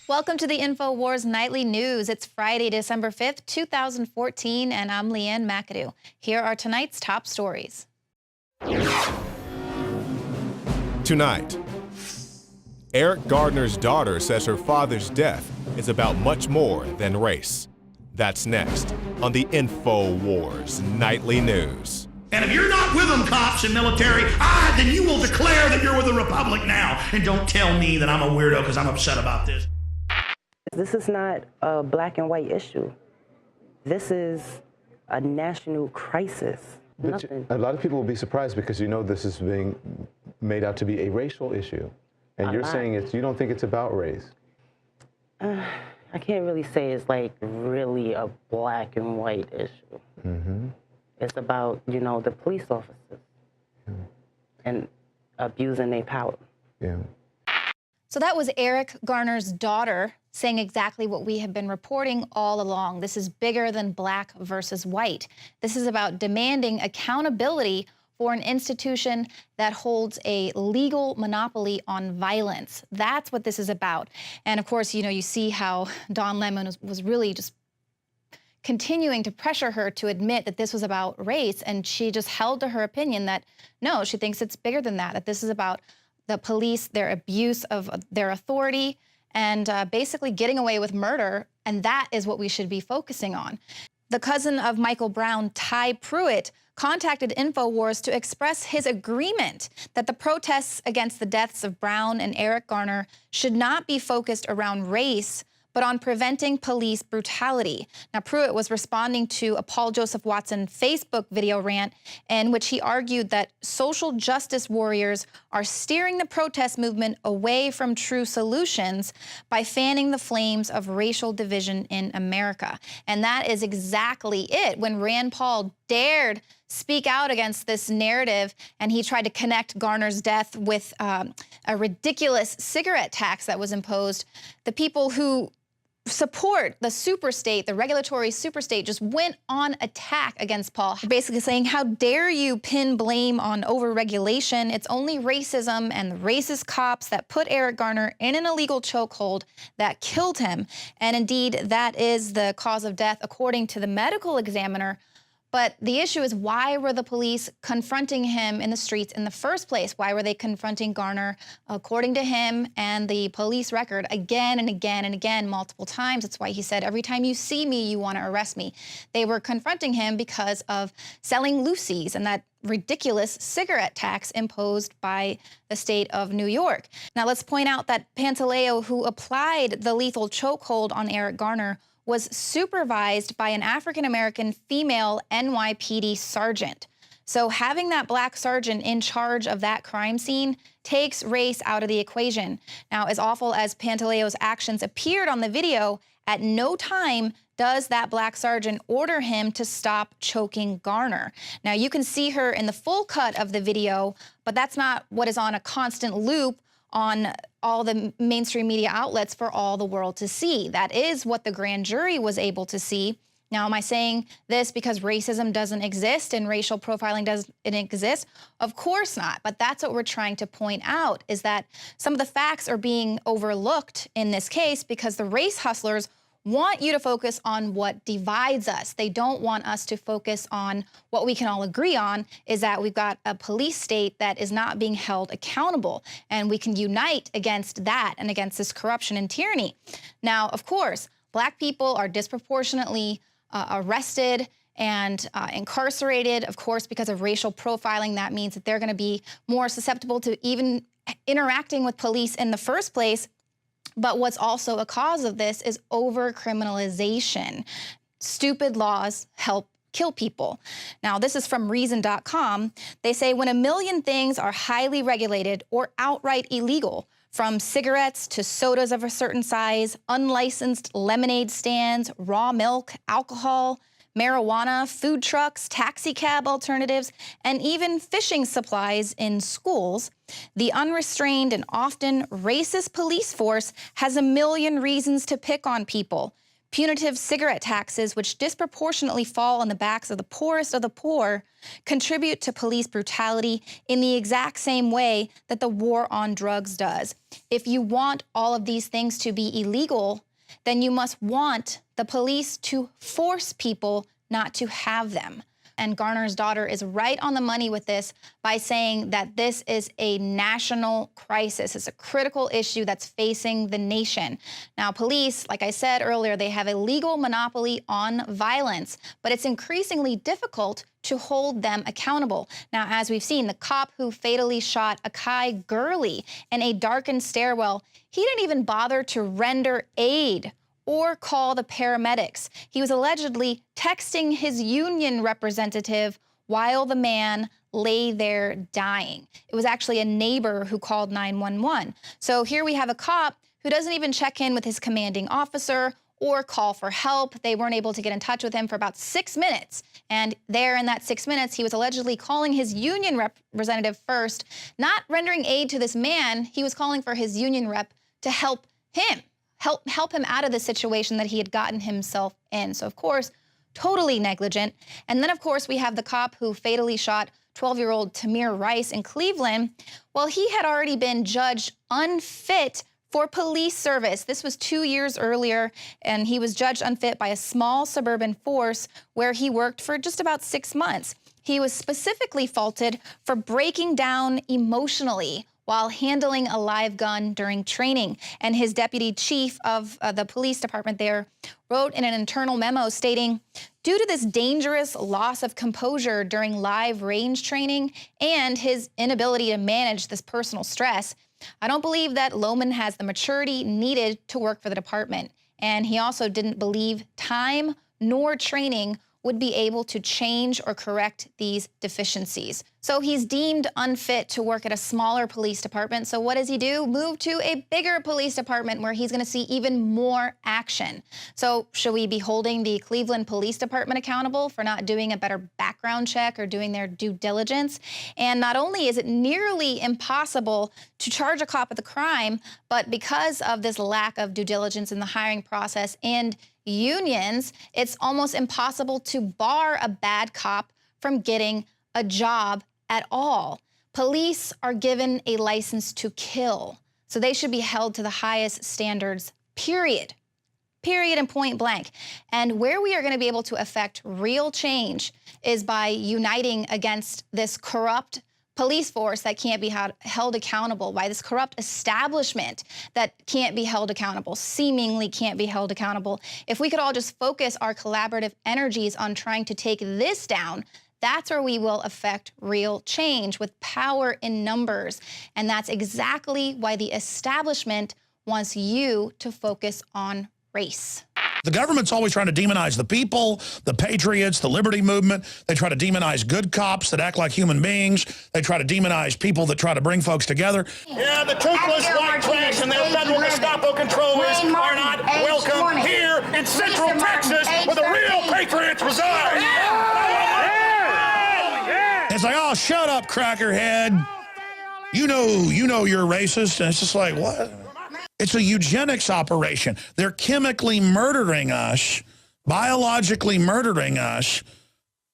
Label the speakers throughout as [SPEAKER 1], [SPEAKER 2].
[SPEAKER 1] Welcome to the INFOWARS Nightly News. It's Friday, December 5th, 2014, and I'm Leanne McAdoo. Here are tonight's top stories.
[SPEAKER 2] Tonight, Eric Gardner's daughter says her father's death is about much more than race. That's next on the INFOWARS Nightly News.
[SPEAKER 3] And if you're not with them, cops and military, then you will declare that you're with the Republic now. And don't tell me that I'm a weirdo because I'm upset about this.
[SPEAKER 4] This is not a black and white issue. This is a national crisis. Nothing.
[SPEAKER 5] A lot of people will be surprised because this is being made out to be a racial issue. And you're saying you don't think it's about race.
[SPEAKER 4] I can't really say it's like really a black and white issue.
[SPEAKER 5] Mm-hmm.
[SPEAKER 4] It's about, the police officers and abusing their power.
[SPEAKER 5] Yeah.
[SPEAKER 1] So that was Eric Garner's daughter saying exactly what we have been reporting all along. This is bigger than black versus white. This is about demanding accountability for an institution that holds a legal monopoly on violence. That's what this is about. And of course, you see how Don Lemon was really just continuing to pressure her to admit that this was about race, and she just held to her opinion that no, she thinks it's bigger than that this is about the police, their abuse of their authority, and basically getting away with murder, and that is what we should be focusing on. The cousin of Michael Brown, Ty Pruitt, contacted INFOWARS to express his agreement that the protests against the deaths of Brown and Eric Garner should not be focused around race, but on preventing police brutality. Now, Pruitt was responding to a Paul Joseph Watson Facebook video rant in which he argued that social justice warriors are steering the protest movement away from true solutions by fanning the flames of racial division in America. And that is exactly it. When Rand Paul dared speak out against this narrative, and he tried to connect Garner's death with a ridiculous cigarette tax that was imposed, the people who support the superstate, the regulatory superstate, just went on attack against Paul, basically saying, how dare you pin blame on overregulation? It's only racism and the racist cops that put Eric Garner in an illegal chokehold that killed him. And indeed, that is the cause of death, according to the medical examiner. But the issue is, why were the police confronting him in the streets in the first place? Why were they confronting Garner, according to him and the police record, again and again and again, multiple times? That's why he said, every time you see me, you want to arrest me. They were confronting him because of selling loosies and that ridiculous cigarette tax imposed by the state of New York. Now, let's point out that Pantaleo, who applied the lethal chokehold on Eric Garner, was supervised by an African-American female NYPD sergeant. So having that black sergeant in charge of that crime scene takes race out of the equation. Now, as awful as Pantaleo's actions appeared on the video, at no time does that black sergeant order him to stop choking Garner. Now, you can see her in the full cut of the video, but that's not what is on a constant loop on all the mainstream media outlets for all the world to see. That is what the grand jury was able to see. Now, am I saying this because racism doesn't exist and racial profiling doesn't exist? Of course not. But that's what we're trying to point out, is that some of the facts are being overlooked in this case because the race hustlers want you to focus on what divides us. They don't want us to focus on what we can all agree on, is that we've got a police state that is not being held accountable, and we can unite against that and against this corruption and tyranny. Now, of course, black people are disproportionately arrested and incarcerated, of course, because of racial profiling. That means that they're going to be more susceptible to even interacting with police in the first place. But what's also a cause of this is over-criminalization. Stupid laws help kill people. Now, this is from Reason.com. They say when a million things are highly regulated or outright illegal, from cigarettes to sodas of a certain size, unlicensed lemonade stands, raw milk, alcohol, marijuana, food trucks, taxi cab alternatives, and even fishing supplies in schools, the unrestrained and often racist police force has a million reasons to pick on people. Punitive cigarette taxes, which disproportionately fall on the backs of the poorest of the poor, contribute to police brutality in the exact same way that the war on drugs does. If you want all of these things to be illegal, then you must want the police to force people not to have them. And Garner's daughter is right on the money with this by saying that this is a national crisis. It's a critical issue that's facing the nation. Now, police, like I said earlier, they have a legal monopoly on violence, but it's increasingly difficult to hold them accountable. Now, as we've seen, the cop who fatally shot Akai Gurley in a darkened stairwell, he didn't even bother to render aid or call the paramedics. He was allegedly texting his union representative while the man lay there dying. It was actually a neighbor who called 911. So here we have a cop who doesn't even check in with his commanding officer or call for help. They weren't able to get in touch with him for about 6 minutes. And there in that 6 minutes, he was allegedly calling his union representative first, not rendering aid to this man. He was calling for his union rep to help him. Help him out of the situation that he had gotten himself in. So, of course, totally negligent. And then, of course, we have the cop who fatally shot 12-year-old Tamir Rice in Cleveland. Well, he had already been judged unfit for police service. This was 2 years earlier, and he was judged unfit by a small suburban force where he worked for just about 6 months. He was specifically faulted for breaking down emotionally while handling a live gun during training. And his deputy chief of the police department there wrote in an internal memo stating, due to this dangerous loss of composure during live range training and his inability to manage this personal stress, I don't believe that Lohman has the maturity needed to work for the department. And he also didn't believe time nor training would be able to change or correct these deficiencies. So he's deemed unfit to work at a smaller police department. So what does he do? Move to a bigger police department where he's going to see even more action. So should we be holding the Cleveland Police Department accountable for not doing a better background check or doing their due diligence? And not only is it nearly impossible to charge a cop with a crime, but because of this lack of due diligence in the hiring process and unions, it's almost impossible to bar a bad cop from getting a job at all. Police are given a license to kill, so they should be held to the highest standards, period. Period and point blank. And where we are going to be able to affect real change is by uniting against this corrupt police force that can't be held accountable, by this corrupt establishment that can't be held accountable, seemingly can't be held accountable. If we could all just focus our collaborative energies on trying to take this down, that's where we will affect real change with power in numbers. And that's exactly why the establishment wants you to focus on race.
[SPEAKER 3] The government's always trying to demonize the people, the patriots, the liberty movement. They try to demonize good cops that act like human beings. They try to demonize people that try to bring folks together.
[SPEAKER 6] Yeah, the toothless white trash and their federal Gestapo controllers are not welcome here in Central Texas where the real patriots reside.
[SPEAKER 3] It's like, oh, shut up, crackerhead. You know you're racist. And it's just like, what? It's a eugenics operation. They're chemically murdering us, biologically murdering us.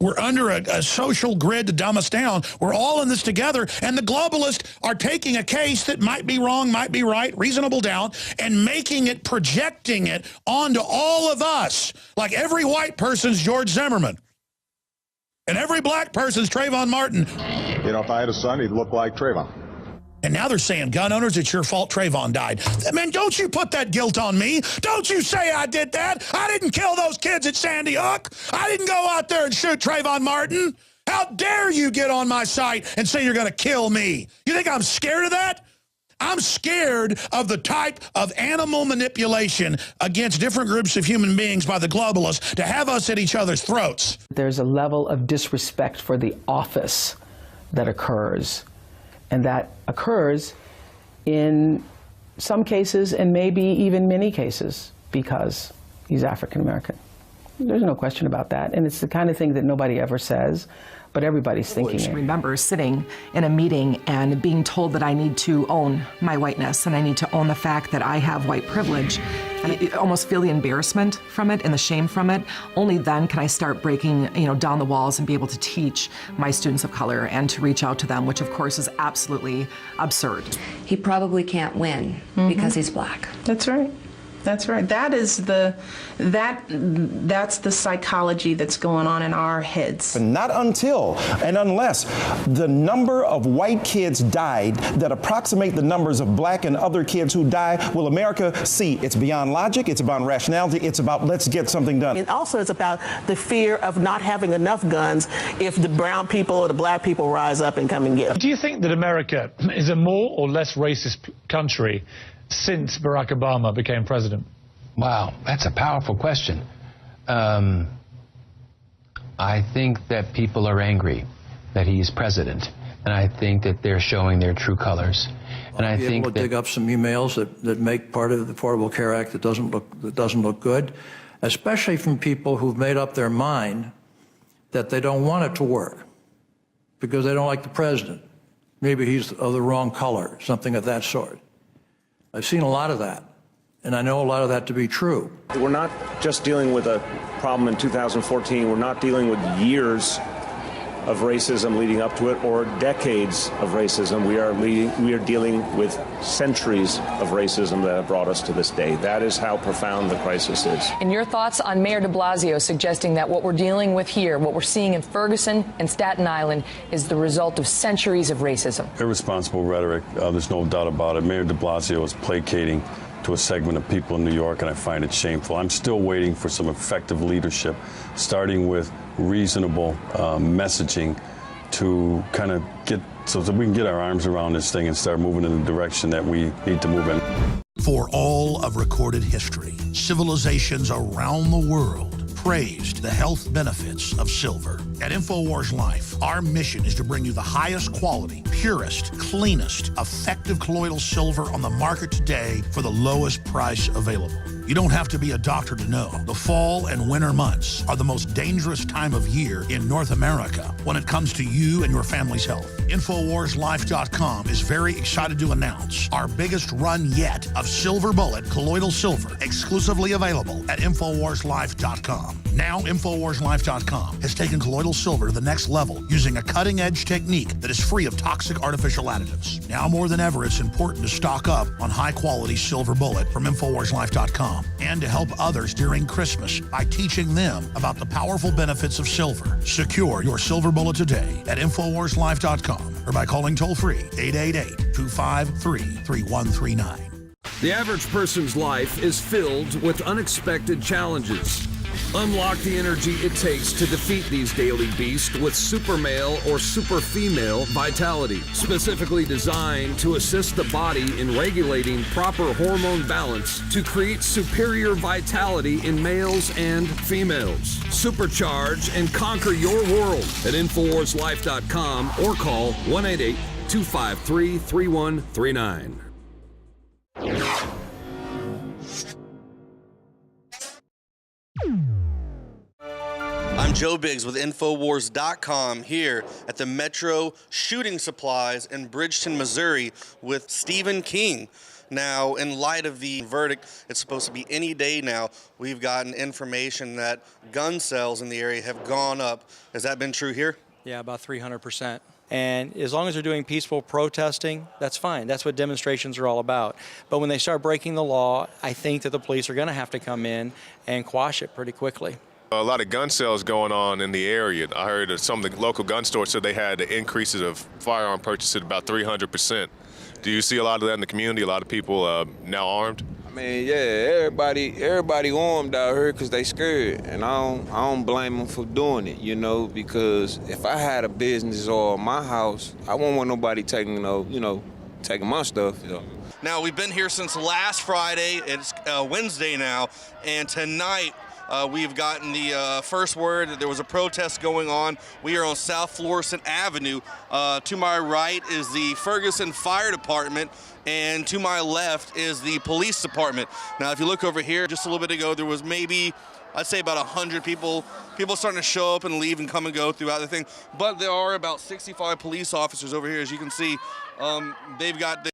[SPEAKER 3] We're under a social grid to dumb us down. We're all in this together, and the globalists are taking a case that might be wrong, might be right, reasonable doubt, and making it, projecting it onto all of us. Like every white person's George Zimmerman, and every black person's Trayvon Martin.
[SPEAKER 7] You know, if I had a son, he'd look like Trayvon.
[SPEAKER 3] And now they're saying, gun owners, it's your fault Trayvon died. Man, don't you put that guilt on me. Don't you say I did that. I didn't kill those kids at Sandy Hook. I didn't go out there and shoot Trayvon Martin. How dare you get on my site and say you're going to kill me? You think I'm scared of that? I'm scared of the type of animal manipulation against different groups of human beings by the globalists to have us at each other's throats.
[SPEAKER 8] There's a level of disrespect for the office that occurs. And that occurs in some cases and maybe even many cases because he's African American. There's no question about that. And it's the kind of thing that nobody ever says, but everybody's thinking it.
[SPEAKER 9] I remember sitting in a meeting and being told that I need to own my whiteness and I need to own the fact that I have white privilege. and almost feel the embarrassment from it and the shame from it. Only then can I start breaking, down the walls and be able to teach my students of color and to reach out to them, which of course is absolutely absurd.
[SPEAKER 10] He probably can't win because he's black.
[SPEAKER 8] That's right. That's right. That's the psychology that's going on in our heads.
[SPEAKER 11] But not until and unless the number of white kids died that approximate the numbers of black and other kids who die will America see it's beyond logic, it's about rationality, it's about let's get something done.
[SPEAKER 12] It also is about the fear of not having enough guns if the brown people or the black people rise up and come and get them.
[SPEAKER 13] Do you think that America is a more or less racist country since Barack Obama became president?
[SPEAKER 14] Wow, that's a powerful question. I think that people are angry that he's president, and I think that they're showing their true colors. And I think
[SPEAKER 15] able to dig up some emails that make part of the Affordable Care Act that doesn't look good, especially from people who've made up their mind that they don't want it to work because they don't like the president. Maybe he's of the wrong color, something of that sort. I've seen a lot of that, and I know a lot of that to be true.
[SPEAKER 16] We're not just dealing with a problem in 2014. We're not dealing with years of racism leading up to it or decades of racism. We are dealing with centuries of racism that have brought us to this day. That is how profound the crisis is.
[SPEAKER 17] And your thoughts on Mayor de Blasio suggesting that what we're dealing with here, what we're seeing in Ferguson and Staten Island, is the result of centuries of racism?
[SPEAKER 18] Irresponsible rhetoric. There's no doubt about it. Mayor de Blasio is placating to a segment of people in New York, and I find it shameful. I'm still waiting for some effective leadership, starting with reasonable messaging to kind of get so that we can get our arms around this thing and start moving in the direction that we need to move in.
[SPEAKER 3] For all of recorded history, civilizations around the world praised the health benefits of silver. At INFOWARS Life, our mission is to bring you the highest quality, purest, cleanest, effective colloidal silver on the market today for the lowest price available. You don't have to be a doctor to know. The fall and winter months are the most dangerous time of year in North America when it comes to you and your family's health. InfoWarsLife.com is very excited to announce our biggest run yet of Silver Bullet colloidal silver, exclusively available at InfoWarsLife.com. Now, InfoWarsLife.com has taken colloidal silver to the next level using a cutting-edge technique that is free of toxic artificial additives. Now more than ever, it's important to stock up on high-quality Silver Bullet from InfoWarsLife.com and to help others during Christmas by teaching them about the powerful benefits of silver. Secure your Silver Bullet today at InfoWarsLife.com or by calling toll-free 888-253-3139.
[SPEAKER 19] The average person's life is filled with unexpected challenges. Unlock the energy it takes to defeat these daily beasts with Super Male or Super Female Vitality, specifically designed to assist the body in regulating proper hormone balance to create superior vitality in males and females. Supercharge and conquer your world at InfoWarsLife.com or call 1-888-253-3139.
[SPEAKER 20] I'm Joe Biggs with InfoWars.com here at the Metro Shooting Supplies in Bridgeton, Missouri with Stephen King. Now, in light of the verdict, it's supposed to be any day now. We've gotten information that gun sales in the area have gone up. Has that been true here?
[SPEAKER 21] Yeah, about 300%. And as long as they're doing peaceful protesting, that's fine. That's what demonstrations are all about. But when they start breaking the law, I think that the police are going to have to come in and quash it pretty quickly.
[SPEAKER 2] A lot of gun sales going on in the area. I heard that some of the local gun stores said they had increases of firearm purchases about 300%. Do you see a lot of that in the community? A lot of people now armed?
[SPEAKER 22] I mean, yeah, everybody armed out here because they scared, and I don't blame them for doing it, you know, because if I had a business or my house, I won't want nobody taking, taking my stuff. You know.
[SPEAKER 20] Now, we've been here since last Friday. It's Wednesday now, and tonight we've gotten the first word that there was a protest going on. We are on South Florissant Avenue. To my right is the Ferguson Fire Department, and to my left is the police department. Now, if you look over here, just a little bit ago, there was maybe, I'd say about 100 people starting to show up and leave and come and go throughout the thing. But there are about 65 police officers over here, as you can see. They've got